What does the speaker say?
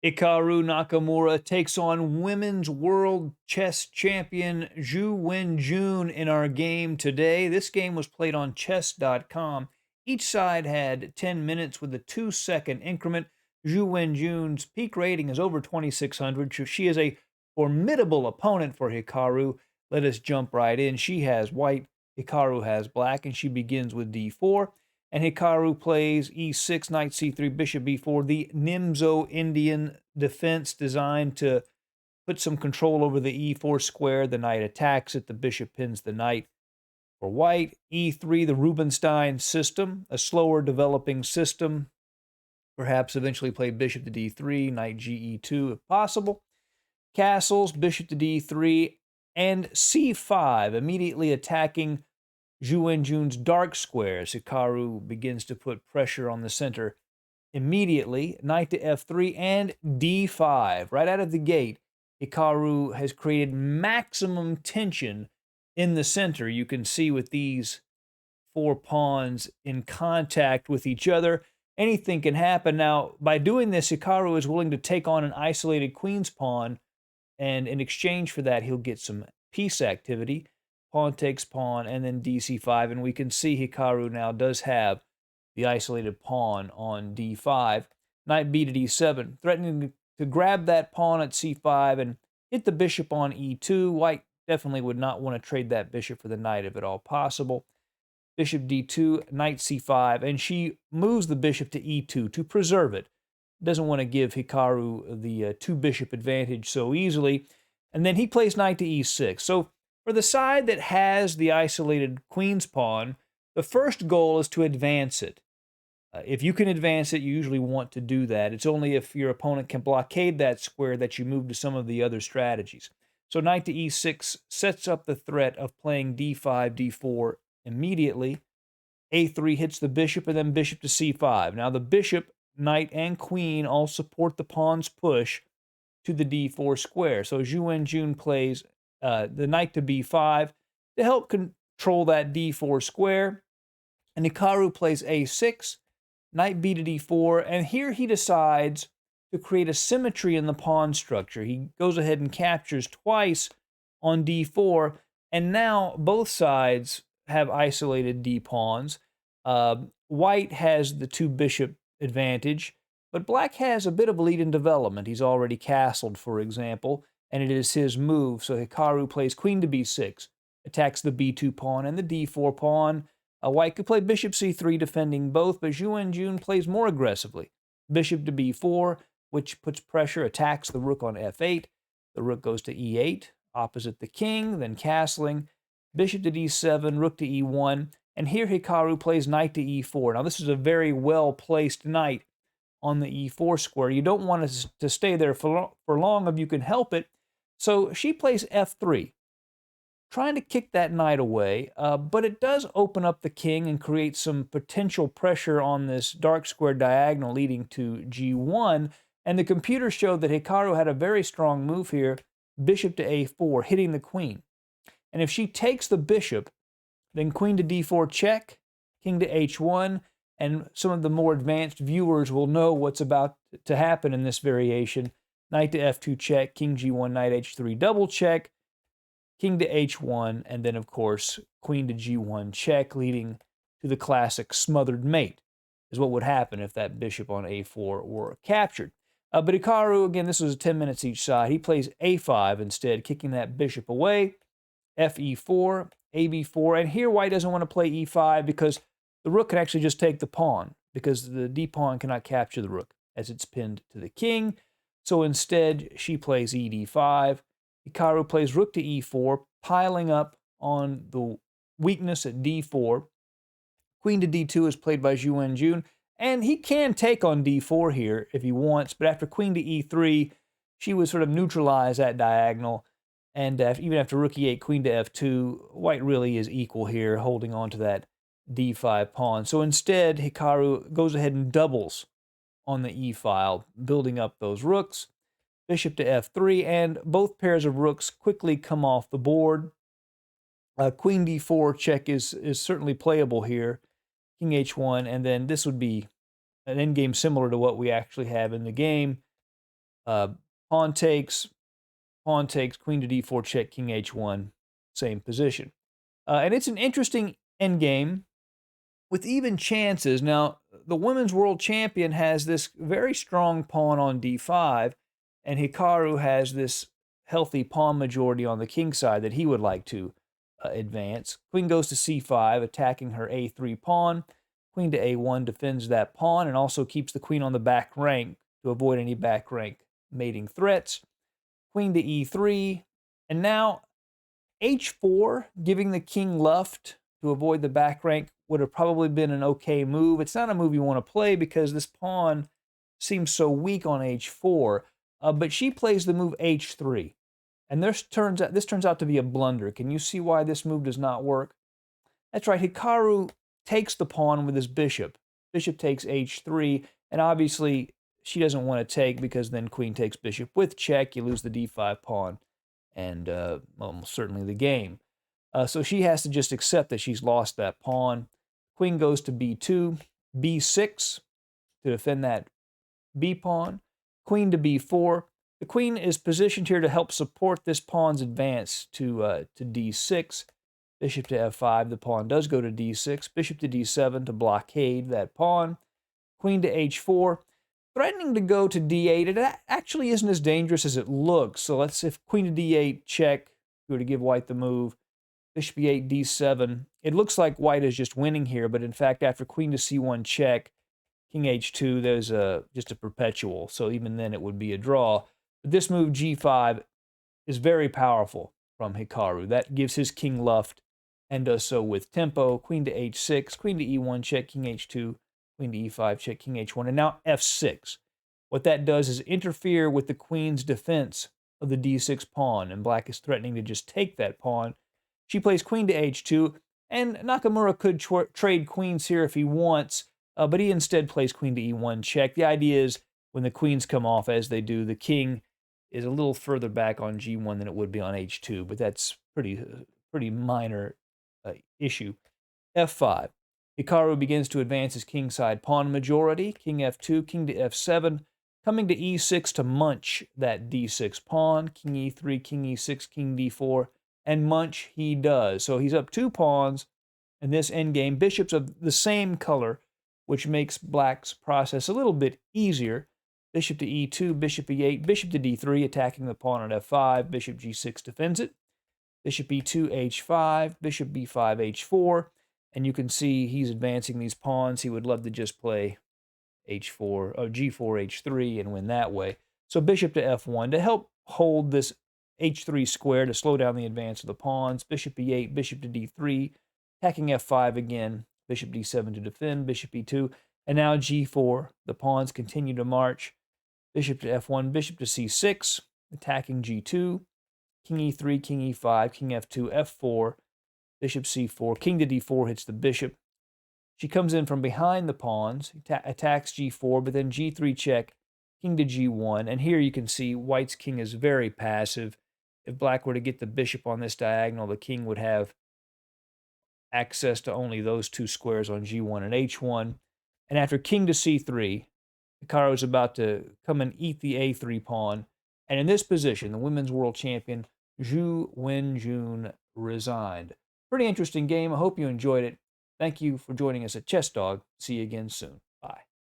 Hikaru Nakamura takes on women's world chess champion Ju Wenjun in our game today. This game was played on chess.com. Each side had 10 minutes with a 2-second increment. Ju Wenjun's peak rating is over 2,600. So she is a formidable opponent for Hikaru. Let us jump right in. She has white, Hikaru has black, and she begins with d4. And Hikaru plays e6, knight c3, bishop b4, the Nimzo Indian defense designed to put some control over the e4 square. The knight attacks it, the bishop pins the knight. For white, e3, the Rubinstein system, a slower developing system. Perhaps eventually play bishop to d3, knight ge2 if possible. Castles, bishop to d3, and c5, immediately attacking Ju Wenjun's dark squares. Hikaru begins to put pressure on the center immediately. Knight to f3 and d5. Right out of the gate, Hikaru has created maximum tension in the center. You can see with these four pawns in contact with each other, anything can happen. Now, by doing this, Hikaru is willing to take on an isolated queen's pawn, and in exchange for that, he'll get some piece activity. Pawn takes pawn, and then dc5, and we can see Hikaru now does have the isolated pawn on d5. Knight b to d7, threatening to grab that pawn at c5 and hit the bishop on e2. White definitely would not want to trade that bishop for the knight if at all possible. Bishop d2, knight c5, and she moves the bishop to e2 to preserve it. Doesn't want to give Hikaru the two-bishop advantage so easily. And then he plays knight to e6. So for the side that has the isolated queen's pawn, the first goal is to advance it. If you can advance it, you usually want to do that. It's only if your opponent can blockade that square that you move to some of the other strategies. So knight to e6 sets up the threat of playing d5, d4 immediately. a3 hits the bishop, and then bishop to c5. Now the bishop, knight, and queen all support the pawn's push to the d4 square. So Ju Wenjun plays the knight to b5 to help control that d4 square. And Hikaru plays a6, knight b to d4, and here he decides to create a symmetry in the pawn structure. He goes ahead and captures twice on d4, and now both sides have isolated d-pawns. White has the two-bishop advantage, but black has a bit of a lead in development. He's already castled, for example, and it is his move. So Hikaru plays queen to b6, attacks the b2 pawn and the d4 pawn. White could play bishop c3, defending both, but Ju Wenjun plays more aggressively. Bishop to b4, which puts pressure, attacks the rook on f8. The rook goes to e8, opposite the king, then castling. Bishop to d7, rook to e1, and here Hikaru plays knight to e4. Now this is a very well-placed knight on the e4 square. You don't want to stay there for long if you can help it. So she plays f3, trying to kick that knight away, but it does open up the king and create some potential pressure on this dark square diagonal leading to g1, and the computer showed that Hikaru had a very strong move here, bishop to a4, hitting the queen. And if she takes the bishop, then queen to d4 check, king to h1, and some of the more advanced viewers will know what's about to happen in this variation. Knight to f2 check, king g1, knight h3 double check, king to h1, and then, of course, queen to g1 check, leading to the classic smothered mate, is what would happen if that bishop on a4 were captured. But Hikaru, again, this was 10 minutes each side. He plays a5 instead, kicking that bishop away, fe4, ab4, and here white doesn't want to play e5 because the rook can actually just take the pawn, because the d-pawn cannot capture the rook as it's pinned to the king. So instead, she plays ed5. Hikaru plays rook to e4, piling up on the weakness at d4. Queen to d2 is played by Ju Wenjun, and he can take on d4 here if he wants, but after queen to e3, she would sort of neutralize that diagonal. And even after rook e8, queen to f2, white really is equal here, holding on to that d5 pawn. So instead, Hikaru goes ahead and doubles on the e-file, building up those rooks. Bishop to f3, and both pairs of rooks quickly come off the board. Queen d4 check is certainly playable here. King h1, and then this would be an endgame similar to what we actually have in the game. Uh, pawn takes, pawn takes, queen to d4 check, king h1, same position. And it's an interesting endgame with even chances. Now, the women's world champion has this very strong pawn on d5, and Hikaru has this healthy pawn majority on the king side that he would like to advance. Queen goes to c5, attacking her a3 pawn. Queen to a1 defends that pawn and also keeps the queen on the back rank to avoid any back rank mating threats. Queen to e3, and now h4, giving the king luft to avoid the back rank, would have probably been an okay move. It's not a move you want to play because this pawn seems so weak on h4, but she plays the move h3. And this turns out to be a blunder. Can you see why this move does not work? That's right, Hikaru takes the pawn with his bishop. Bishop takes h3, and obviously she doesn't want to take because then queen takes bishop with check. You lose the d5 pawn and almost certainly the game. So she has to just accept that she's lost that pawn. Queen goes to b2, b6 to defend that b pawn. Queen to b4. The queen is positioned here to help support this pawn's advance to d6. Bishop to f5. The pawn does go to d6. Bishop to d7 to blockade that pawn. Queen to h4. Threatening to go to d8. It actually isn't as dangerous as it looks. So let's, if queen to d8 check, if we were to give white the move, bishop e8, d7. It looks like white is just winning here, but in fact, after queen to c1 check, king h2, there's just a perpetual. So even then, it would be a draw. But this move, g5, is very powerful from Hikaru. That gives his king luft and does so with tempo. Queen to h6, queen to e1 check, king h2, queen to e5 check, king h1, and now f6. What that does is interfere with the queen's defense of the d6 pawn, and black is threatening to just take that pawn. She plays queen to h2, and Nakamura could trade queens here if he wants, but he instead plays queen to e1 check. The idea is when the queens come off, as they do, the king is a little further back on g1 than it would be on h2, but that's pretty minor issue. f5. Hikaru begins to advance his kingside pawn majority. King f2, king to f7, coming to e6 to munch that d6 pawn. King e3, king e6, king d4, and munch he does. So he's up 2 pawns in this endgame. Bishops of the same color, which makes black's process a little bit easier. Bishop to e2, bishop e8, bishop to d3, attacking the pawn at f5. Bishop g6 defends it. Bishop e2, h5, bishop b5, h4. And you can see he's advancing these pawns. He would love to just play h4, g4, h3, and win that way. So bishop to f1 to help hold this h3 square to slow down the advance of the pawns. Bishop e8, bishop to d3, attacking f5 again. Bishop d7 to defend, bishop e2, and now g4. The pawns continue to march. Bishop to f1, bishop to c6, attacking g2. King e3, king e5, king f2, f4, bishop c4, king to d4 hits the bishop. She comes in from behind the pawns, attacks g4, but then g3 check, king to g1. And here you can see white's king is very passive. If black were to get the bishop on this diagonal, the king would have access to only those 2 squares on g1 and h1. And after king to c3, Hikaru is about to come and eat the a3 pawn. And in this position, the women's world champion, Ju Wenjun, resigned. Pretty interesting game. I hope you enjoyed it. Thank you for joining us at Chess Dog. See you again soon.